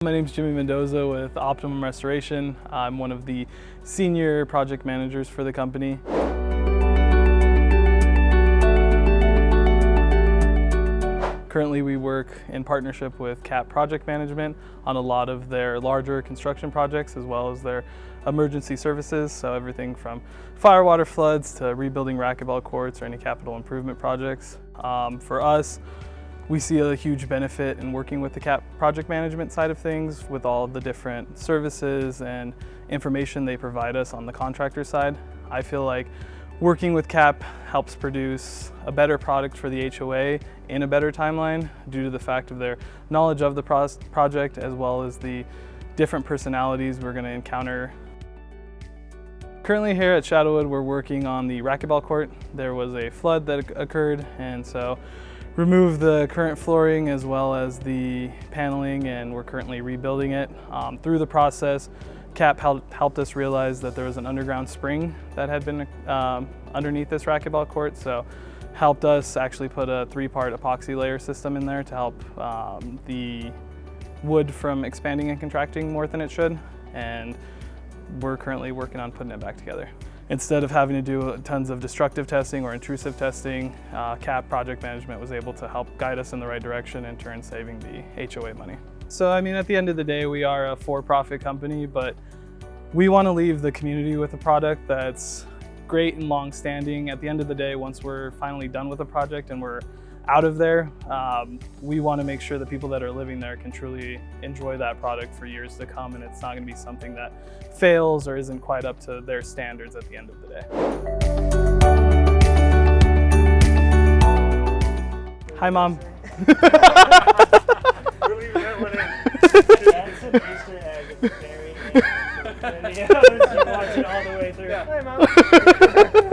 My name is Jimmy Mendoza with Optimum Restoration. I'm one of the senior project managers for the company. Currently we work in partnership with CAP Project Management on a lot of their larger construction projects as well as their emergency services, so everything from fire, water, floods to rebuilding racquetball courts or any capital improvement projects. For us, we see a huge benefit in working with the CAP project management side of things with all of the different services and information they provide us on the contractor side. I feel like working with CAP helps produce a better product for the HOA in a better timeline due to the fact of their knowledge of the project as well as the different personalities we're going to encounter. Currently here at Shadowwood, we're working on the racquetball court. There was a flood that occurred, and so removed the current flooring as well as the paneling, and we're currently rebuilding it. Through the process, CAP helped us realize that there was an underground spring that had been underneath this racquetball court, so helped us actually put a 3-part epoxy layer system in there to help the wood from expanding and contracting more than it should, and we're currently working on putting it back together. Instead of having to do tons of destructive testing or intrusive testing, CAP Project Management was able to help guide us in the right direction, in turn saving the HOA money. So I mean, at the end of the day, we are a for-profit company, but we want to leave the community with a product that's great and long-standing. At the end of the day, once we're finally done with the project and we're out of there, we want to make sure the people that are living there can truly enjoy that product for years to come, and it's not going to be something that fails or isn't quite up to their standards at the end of the day. Hi, Mom. We're leaving that one in. That's an Easter egg at the very end of the video. So watch it all the way through. Hi, Mom.